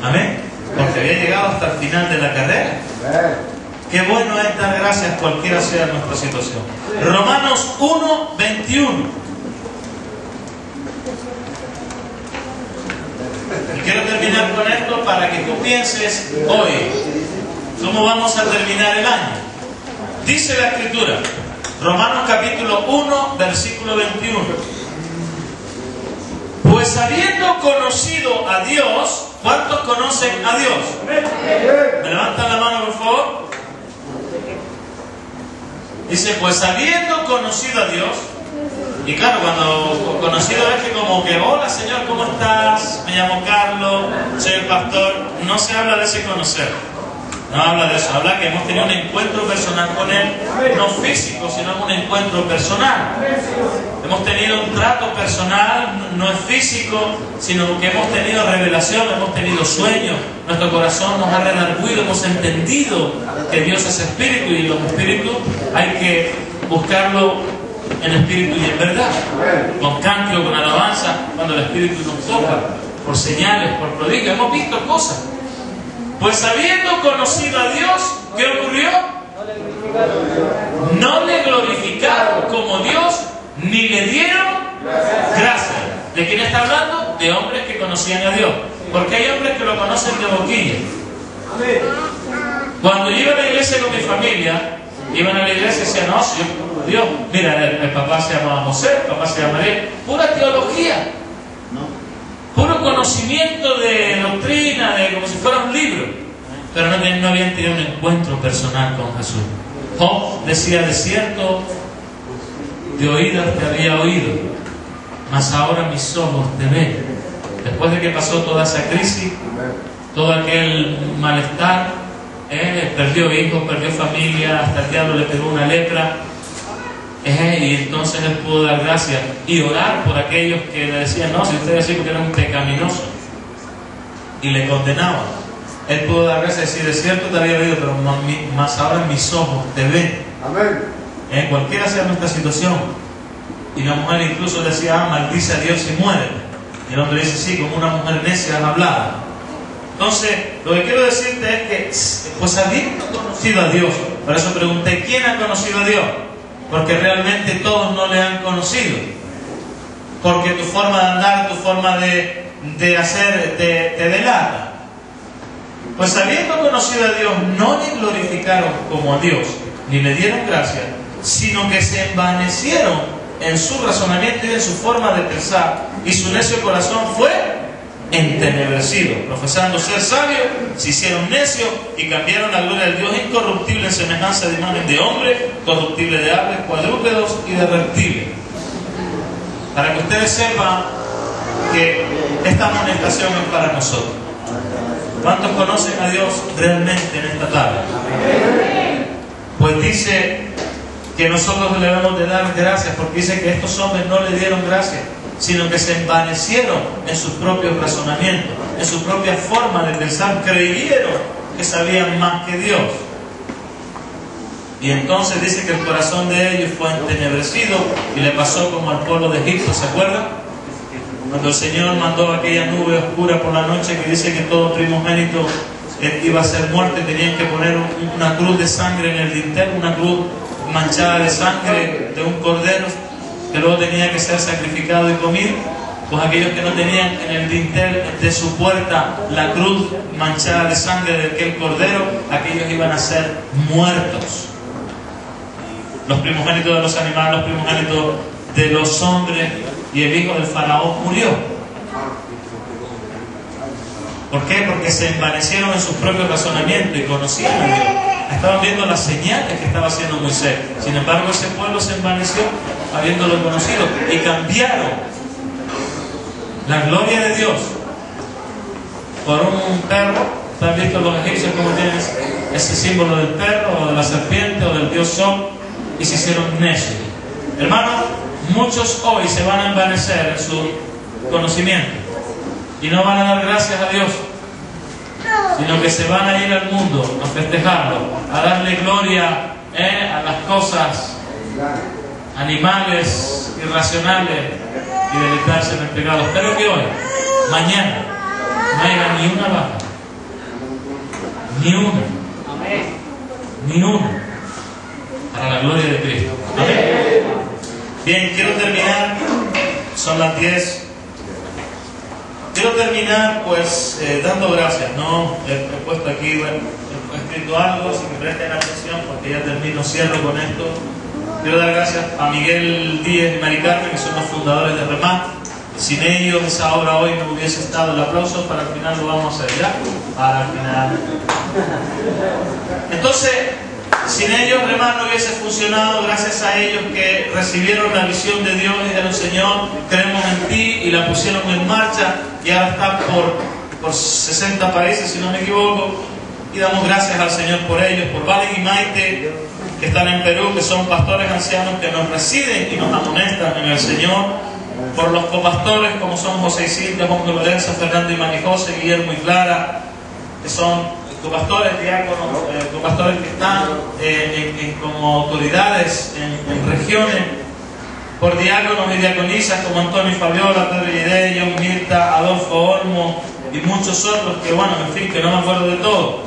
Amén. Porque había llegado hasta el final de la carrera. Qué bueno es dar gracias cualquiera sea nuestra situación. Romanos 1:21. Y quiero terminar con esto para que tú pienses hoy cómo vamos a terminar el año. Dice la Escritura, Romanos capítulo 1, versículo 21. Pues habiendo conocido a Dios, ¿cuántos conocen a Dios? ¿Me levantan la mano, por favor? Dice, pues habiendo conocido a Dios, y claro, cuando conocido es que como que, hola Señor, ¿cómo estás? Me llamo Carlos, soy el pastor. No se habla de ese conocer, no habla de eso, habla que hemos tenido un encuentro personal con Él, no físico, sino un encuentro personal. Hemos tenido un trato personal, no es físico, sino que hemos tenido revelación, hemos tenido sueños, nuestro corazón nos ha redarguido, hemos entendido que Dios es espíritu y los espíritus hay que buscarlo en espíritu y en verdad, con canto, con alabanza, cuando el Espíritu nos toca, por señales, por prodigios. Hemos visto cosas. Pues habiendo conocido a Dios, ¿qué ocurrió? No le glorificaron como Dios, ni le dieron gracias. ¿De quién está hablando? De hombres que conocían a Dios. Porque hay hombres que lo conocen de boquilla. Cuando yo iba a la iglesia con mi familia, iban a la iglesia y decían, no, si yo, Dios, mira, el papá se llama José, el papá se llama María. Pura teología. Puro conocimiento de doctrina, de como si fuera un libro. Pero no habían tenido un encuentro personal con Jesús. Job decía, de cierto, de oídas te había oído, mas ahora mis ojos te ven. Después de que pasó toda esa crisis, todo aquel malestar, perdió hijos, perdió familia, hasta el diablo le pegó una lepra, y entonces él pudo dar gracias y orar por aquellos que le decían, no, si usted decía que era un pecaminoso, y le condenaban. Él pudo dar gracias y decir, de cierto te había oído, pero más ahora mis ojos te ven. Amén. Cualquiera sea nuestra situación. Y la mujer incluso decía, maldice a Dios y muere. Y el hombre dice, sí, como una mujer necia has hablado. Entonces, lo que quiero decirte es que, pues habiendo conocido a Dios, por eso pregunté, ¿quién ha conocido a Dios? Porque realmente todos no le han conocido. Porque tu forma de andar, tu forma de hacer, te delata. Pues habiendo conocido a Dios, no le glorificaron como a Dios, ni le dieron gracia, sino que se envanecieron en su razonamiento y en su forma de pensar, y su necio corazón fue entenebrecido. Profesando ser sabios, se hicieron necios y cambiaron la gloria del Dios incorruptible en semejanza de imagen de hombre, corruptible de aves, cuadrúpedos y de reptiles. Para que ustedes sepan que esta amonestación es para nosotros. ¿Cuántos conocen a Dios realmente en esta tarde? Pues dice que nosotros le debemos de dar gracias, porque dice que estos hombres no le dieron gracias, sino que se envanecieron en sus propios razonamientos, en su propia forma de pensar, creyeron que sabían más que Dios. Y entonces dice que el corazón de ellos fue entenebrecido y le pasó como al pueblo de Egipto, ¿se acuerdan? Cuando el Señor mandó aquella nube oscura por la noche que dice que todo primogénito iba a ser muerto y tenían que poner una cruz de sangre en el dintel, una cruz manchada de sangre de un cordero que luego tenía que ser sacrificado y comido. Pues aquellos que no tenían en el dintel de su puerta la cruz manchada de sangre de aquel cordero, aquellos iban a ser muertos. Los primogénitos de los animales, los primogénitos de los hombres, y el hijo del faraón murió. ¿Por qué? Porque se envanecieron en sus propios razonamientos y conocían a Dios. Estaban viendo las señales que estaba haciendo Moisés. Sin embargo, ese pueblo se envaneció habiéndolo conocido y cambiaron la gloria de Dios por un perro. ¿Están visto los egipcios cómo tienen ese símbolo del perro o de la serpiente o del dios Sol? Y se hicieron necios. Hermanos, muchos hoy se van a envanecer en su conocimiento y no van a dar gracias a Dios, sino que se van a ir al mundo a festejarlo, a darle gloria a las cosas animales, irracionales, y deleitarse en el pecado. Espero que hoy, mañana, no haya ni una baja, ni una, para la gloria de Cristo. Amén. Bien, quiero terminar, son las 10. Quiero terminar pues dando gracias, ¿no? He puesto aquí, bueno, he escrito algo, si me presten atención, porque ya termino, cierro con esto. Quiero dar gracias a Miguel Díez y Mari Carmen, que son los fundadores de REMAT. Sin ellos esa obra hoy no hubiese estado. El aplauso para el final lo vamos a hacer ya, para el final. Entonces, sin ellos REMAT no hubiese funcionado. Gracias a ellos que recibieron la visión de Dios y dijeron, Señor, creemos en ti, y la pusieron en marcha, y ahora está por 60 países, si no me equivoco, y damos gracias al Señor por ellos, por Valen y Maite, que están en Perú, que son pastores ancianos que nos residen y nos amonestan en el Señor, por los copastores como son José Isidro, Juan de Lorenzo, Fernando y Marijose, Guillermo y Clara, que son copastores, diáconos, copastores que están como autoridades en regiones, por diáconos y diaconisas como Antonio y Fabiola, Pedro y John Mirta, Adolfo Olmo y muchos otros que, bueno, en fin, que no me acuerdo de todo.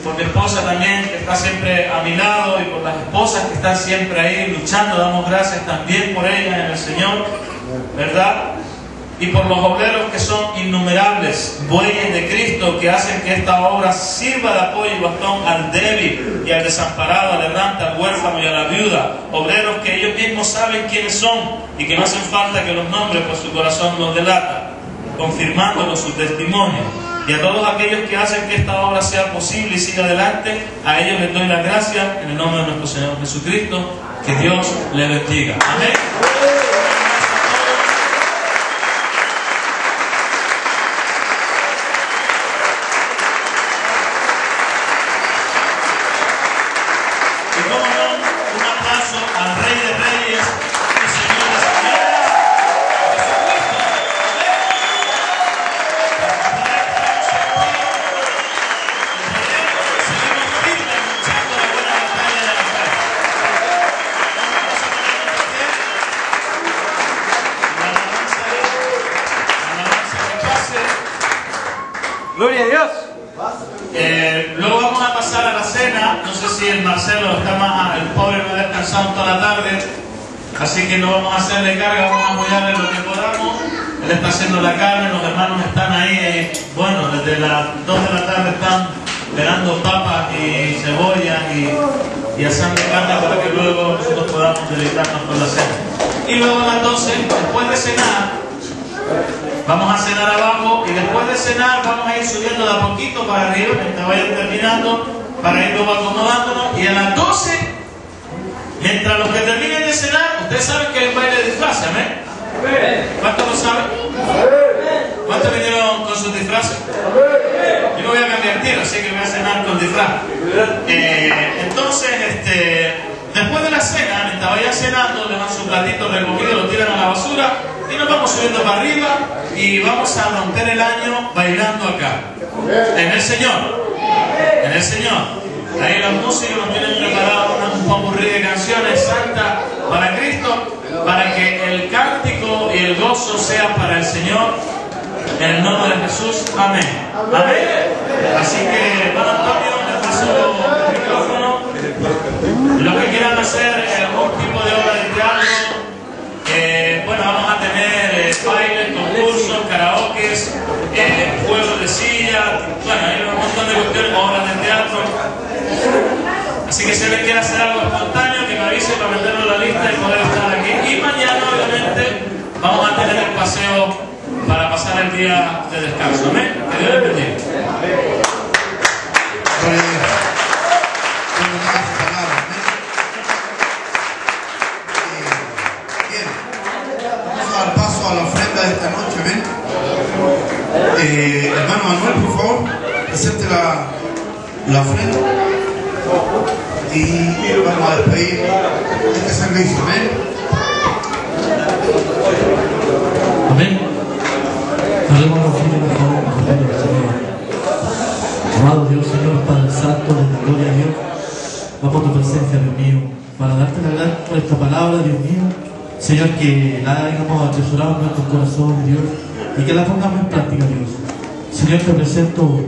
Por mi esposa también, que está siempre a mi lado, y por las esposas que están siempre ahí luchando, damos gracias también por ellas en el Señor, ¿verdad? Y por los obreros que son innumerables, bueyes de Cristo, que hacen que esta obra sirva de apoyo y bastón al débil y al desamparado, al errante, al huérfano y a la viuda. Obreros que ellos mismos saben quiénes son y que no hacen falta que los nombres, pues su corazón los delata, confirmándonos su testimonio. Y a todos aquellos que hacen que esta obra sea posible y siga adelante, a ellos les doy las gracias en el nombre de nuestro Señor Jesucristo. Que Dios les bendiga. Amén. Gloria a Dios. Luego vamos a pasar a la cena. No sé si el Marcelo está más, el pobre no ha descansado toda la tarde, así que no vamos a hacerle carga, vamos a apoyarle lo que podamos. Él está haciendo la carne, los hermanos están ahí, bueno, desde las 2 de la tarde están pelando papas y cebollas y asando carne para que luego nosotros podamos deleitarnos con la cena. Y luego a las 12, después de cenar, vamos a cenar abajo, y después de cenar vamos a ir subiendo de a poquito para arriba mientras vayan terminando, para ir luego acomodándonos. Y a las 12, mientras los que terminen de cenar, ustedes saben que es baile de disfraces, ¿eh? ¿Cuántos lo saben? ¿Cuántos vinieron con sus disfraces? Yo no voy a cambiar tiro, así que voy a cenar con disfraz. Entonces, después de la cena, mientras vayan cenando, dejan su platito recogido, lo tiran a la basura y nos vamos subiendo para arriba y vamos a romper el año bailando acá. En el Señor. En el Señor. Ahí los músicos nos tienen preparado un popurrí de canciones santas para Cristo, para que el cántico y el gozo sea para el Señor. En el nombre de Jesús. Amén. Amén. Así que, hermano Antonio, le paso el micrófono. Los que quieran hacer algún tipo de obra de teatro, bueno, vamos a tener bailes, concursos, karaokes, juegos de silla, bueno, hay un montón de cuestiones, obras de teatro. Así que si alguien quiere hacer algo espontáneo, que me avise para meterlo en la lista y poder estar aquí. Y mañana, obviamente, vamos a tener el paseo para pasar el día de descanso. ¿Amén? Que Dios les bendiga. Esta noche, amén. Hermano Manuel, por favor, presente la ofrenda y vamos a despedir este servicio, amén. Amén. Haremos la ofrenda, por favor, Señor. Amado Dios, Señor, Padre Santo, de la gloria a Dios, vamos a tu presencia, Dios mío, para darte la gracia por esta palabra, Dios mío. Señor, que la hayamos atesorado en nuestro corazón, Dios, y que la pongamos en práctica, Dios. Señor, te presento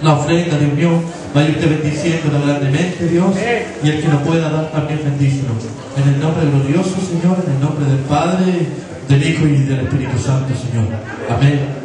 la ofrenda, Dios mío, vaya usted bendiciéndola grandemente, Dios, y el que lo pueda dar también bendícelo. En el nombre glorioso, Señor, en el nombre del Padre, del Hijo y del Espíritu Santo, Señor. Amén.